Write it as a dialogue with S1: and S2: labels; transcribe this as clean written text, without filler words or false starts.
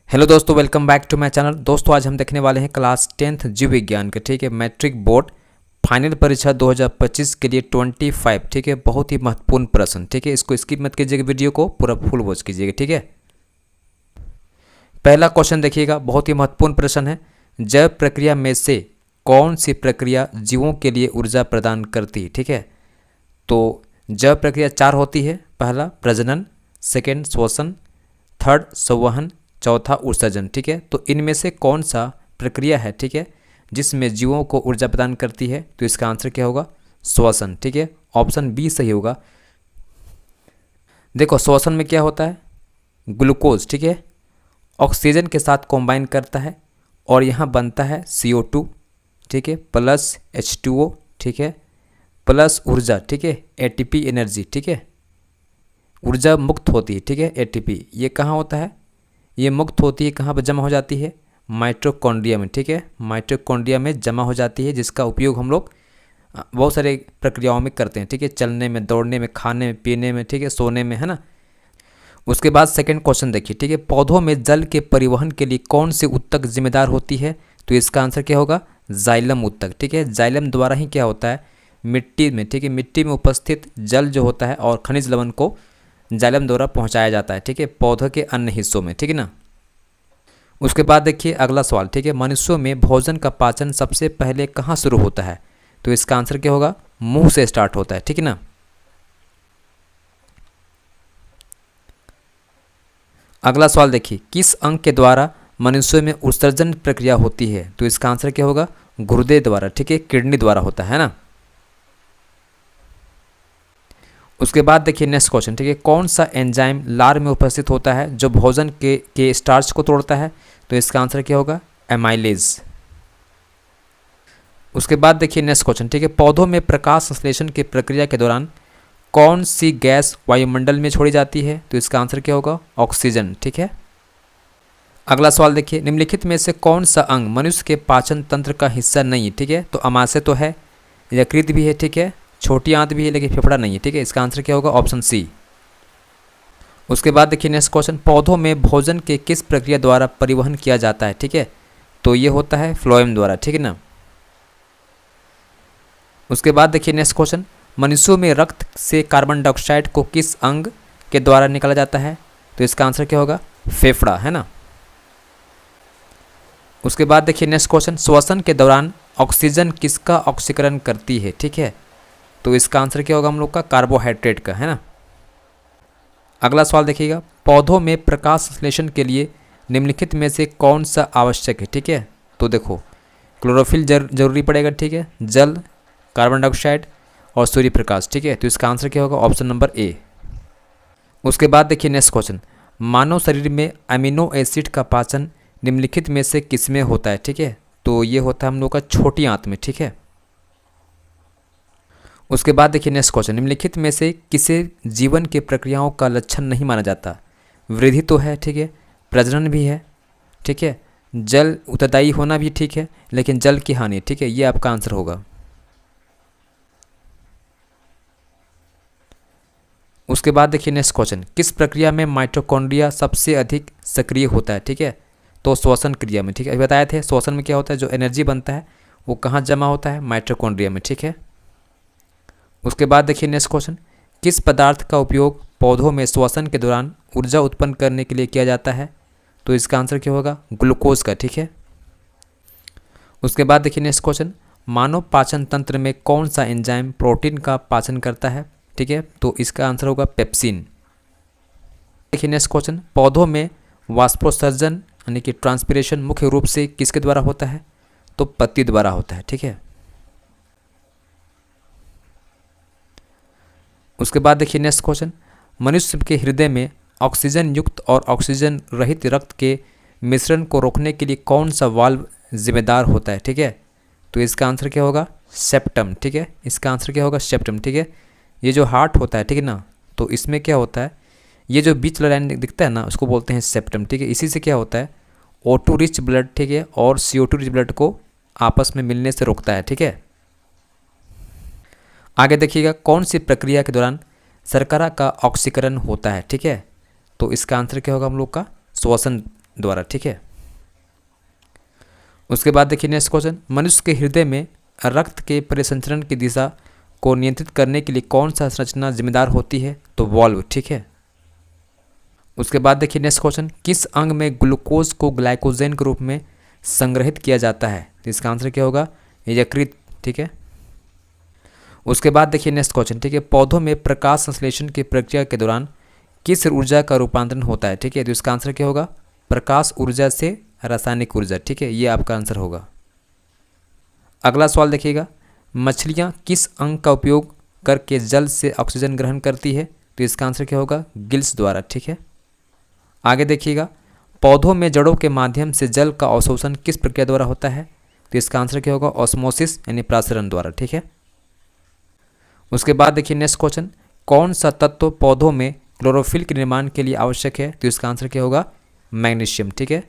S1: Hello दोस्तों, welcome back to my channel. दोस्तों आज हम देखने वाले हैं क्लास 10th जीव विज्ञान के, ठीक है, मैट्रिक बोर्ड फाइनल परीक्षा 2025 के लिए 25, ठीक है, बहुत ही महत्वपूर्ण प्रश्न, ठीक है। इसको स्किप मत कीजिएगा, वीडियो को पूरा फुल वॉच कीजिएगा, ठीक है। पहला क्वेश्चन देखिएगा, बहुत ही महत्वपूर्ण प्रश्न है। जैव प्रक्रिया में से कौन सी प्रक्रिया जीवों के लिए ऊर्जा प्रदान करती है, ठीक है। तो जैव प्रक्रिया 4 होती है। पहला प्रजनन, सेकेंड श्वसन, थर्ड संवहन, चौथा उत्सर्जन, ठीक है। तो इनमें से कौन सा प्रक्रिया है, ठीक है, जिसमें जीवों को ऊर्जा प्रदान करती है? तो इसका आंसर क्या होगा? श्वसन, ठीक है। ऑप्शन बी सही होगा। देखो श्वसन में क्या होता है, ग्लूकोज, ठीक है, ऑक्सीजन के साथ कॉम्बाइन करता है और यहाँ बनता है CO2, ठीक है, प्लस H2O, ठीक है, प्लस ऊर्जा, ठीक है, ATP एनर्जी, ठीक है, ऊर्जा मुक्त होती है, ठीक है। ATP ये कहाँ होता है? ये मुक्त होती है, कहाँ पर जमा हो जाती है? माइटोकॉन्ड्रिया में, ठीक है, माइटोकॉन्ड्रिया में जमा हो जाती है, जिसका उपयोग हम लोग बहुत सारे प्रक्रियाओं में करते हैं, ठीक है, चलने में, दौड़ने में, खाने में, पीने में, ठीक है, सोने में, है ना। उसके बाद सेकंड क्वेश्चन देखिए, ठीक है, पौधों में जल के परिवहन के लिए कौन सी ऊतक जिम्मेदार होती है? तो इसका आंसर क्या होगा? जाइलम ऊतक, ठीक है। जाइलम द्वारा ही क्या होता है, मिट्टी में, ठीक है, मिट्टी में उपस्थित जल जो होता है और खनिज लवण को जाइलम द्वारा पहुंचाया जाता है, ठीक है, पौधे के अन्य हिस्सों में, ठीक है ना। उसके बाद देखिए अगला सवाल, ठीक है, मनुष्यों में भोजन का पाचन सबसे पहले कहाँ शुरू होता है? तो इसका आंसर क्या होगा? मुंह से स्टार्ट होता है, ठीक है ना। अगला सवाल देखिए, किस अंग के द्वारा मनुष्यों में उत्सर्जन प्रक्रिया होती है? तो इसका आंसर क्या होगा? गुर्दे द्वारा, ठीक है, किडनी द्वारा होता है ना। उसके बाद देखिए नेक्स्ट क्वेश्चन, ठीक है, कौन सा एंजाइम लार में उपस्थित होता है जो भोजन के स्टार्च को तोड़ता है? तो इसका आंसर क्या होगा? एमाइलेज। उसके बाद देखिए नेक्स्ट क्वेश्चन, ठीक है, पौधों में प्रकाश संश्लेषण की प्रक्रिया के दौरान कौन सी गैस वायुमंडल में छोड़ी जाती है? तो इसका आंसर क्या होगा? ऑक्सीजन, ठीक है। अगला सवाल देखिए, निम्नलिखित में से कौन सा अंग मनुष्य के पाचन तंत्र का हिस्सा नहीं है? ठीक है, तो अमाशय तो है, यकृत भी है, ठीक है, छोटी आंत भी है, लेकिन फेफड़ा नहीं है, ठीक है। इसका आंसर क्या होगा? Option C. उसके बाद देखिए नेक्स्ट क्वेश्चन, पौधों में भोजन के किस प्रक्रिया द्वारा परिवहन किया जाता है? ठीक है, तो ये होता है फ्लोएम द्वारा, ठीक है ना। उसके बाद देखिए नेक्स्ट क्वेश्चन, मनुष्यों में रक्त से कार्बन डाइऑक्साइड को किस अंग के द्वारा निकाला जाता है? तो इसका आंसर क्या होगा? फेफड़ा, है ना। उसके बाद देखिए नेक्स्ट क्वेश्चन, श्वसन के दौरान ऑक्सीजन किसका ऑक्सीकरण करती है? ठीक है, तो इसका आंसर क्या होगा हम लोग का? कार्बोहाइड्रेट का, है ना। अगला सवाल देखिएगा, पौधों में प्रकाश संश्लेषण के लिए निम्नलिखित में से कौन सा आवश्यक है? ठीक है, तो देखो क्लोरोफिल जरूरी पड़ेगा, ठीक है, जल, कार्बन डाइऑक्साइड और सूर्य प्रकाश, ठीक है, तो इसका आंसर क्या होगा? Option number A. उसके बाद देखिए नेक्स्ट क्वेश्चन, मानव शरीर में अमीनो एसिड का पाचन निम्नलिखित में से किसमें होता है? ठीक है, तो ये होता है हम लोग का छोटी आंत में, ठीक है। उसके बाद देखिए नेक्स्ट क्वेश्चन, निम्नलिखित में से किसे जीवन के प्रक्रियाओं का लक्षण नहीं माना जाता? वृद्धि तो है, ठीक है, प्रजनन भी है, ठीक है, जल उत्तरदायी होना भी ठीक है, लेकिन जल की हानि, ठीक है, ये आपका आंसर होगा। उसके बाद देखिए नेक्स्ट क्वेश्चन, किस प्रक्रिया में माइटोकॉन्ड्रिया सबसे अधिक सक्रिय होता है? ठीक है, तो श्वसन क्रिया में, ठीक है, अभी बताए थे श्वसन में क्या होता है, जो एनर्जी बनता है वो कहाँ जमा होता है? माइटोकॉन्ड्रिया में, ठीक है। उसके बाद देखिए नेक्स्ट क्वेश्चन, किस पदार्थ का उपयोग पौधों में श्वसन के दौरान ऊर्जा उत्पन्न करने के लिए किया जाता है? तो इसका आंसर क्या होगा? ग्लूकोज का, ठीक है। उसके बाद देखिए नेक्स्ट क्वेश्चन, मानव पाचन तंत्र में कौन सा एंजाइम प्रोटीन का पाचन करता है? ठीक है, तो इसका आंसर होगा पेप्सिन। देखिए नेक्स्ट क्वेश्चन, पौधों में वाष्पोत्सर्जन यानी कि ट्रांसपिरेशन मुख्य रूप से किसके द्वारा होता है? तो पत्ती द्वारा होता है, ठीक है। उसके बाद देखिए नेक्स्ट क्वेश्चन, मनुष्य के हृदय में ऑक्सीजन युक्त और ऑक्सीजन रहित रक्त के मिश्रण को रोकने के लिए कौन सा वाल्व जिम्मेदार होता है? ठीक है, तो इसका आंसर क्या होगा? सेप्टम, ठीक है, इसका आंसर क्या होगा? सेप्टम, ठीक है। ये जो हार्ट होता है, ठीक है ना, तो इसमें क्या होता है, ये जो बीच लाइन दिखता है ना, उसको बोलते हैं सेप्टम, ठीक है। इसी से क्या होता है, O2 रिच ब्लड, ठीक है, और CO2 रिच ब्लड को आपस में मिलने से रोकता है, ठीक है। आगे देखिएगा, कौन सी प्रक्रिया के दौरान शर्करा का ऑक्सीकरण होता है? ठीक है, तो इसका आंसर क्या होगा हम लोग का? श्वसन द्वारा, ठीक है। उसके बाद देखिए नेक्स्ट क्वेश्चन, मनुष्य के हृदय में रक्त के परिसंचरण की दिशा को नियंत्रित करने के लिए कौन सा संरचना जिम्मेदार होती है? तो वाल्व, ठीक है। उसके बाद देखिए नेक्स्ट क्वेश्चन, किस अंग में ग्लूकोज को ग्लाइकोजन के रूप में संग्रहित किया जाता है? तो इसका आंसर क्या होगा? यकृत, ठीक है। उसके बाद देखिए नेक्स्ट क्वेश्चन, ठीक है, पौधों में प्रकाश संश्लेषण की प्रक्रिया के दौरान किस ऊर्जा का रूपांतरण होता है? ठीक है, तो इसका आंसर क्या होगा? प्रकाश ऊर्जा से रासायनिक ऊर्जा, ठीक है, ये आपका आंसर होगा। अगला सवाल देखिएगा, मछलियाँ किस अंग का उपयोग करके जल से ऑक्सीजन ग्रहण करती है? तो इसका आंसर क्या होगा? गिल्स द्वारा, ठीक है। आगे देखिएगा, पौधों में जड़ों के माध्यम से जल का अवशोषण किस प्रक्रिया द्वारा होता है? तो इसका आंसर क्या होगा? ऑस्मोसिस यानी प्रासरण द्वारा, ठीक है। उसके बाद देखिए नेक्स्ट क्वेश्चन, कौन सा तत्व पौधों में क्लोरोफिल के निर्माण के लिए आवश्यक है? तो इसका आंसर क्या होगा? मैग्नीशियम, ठीक है।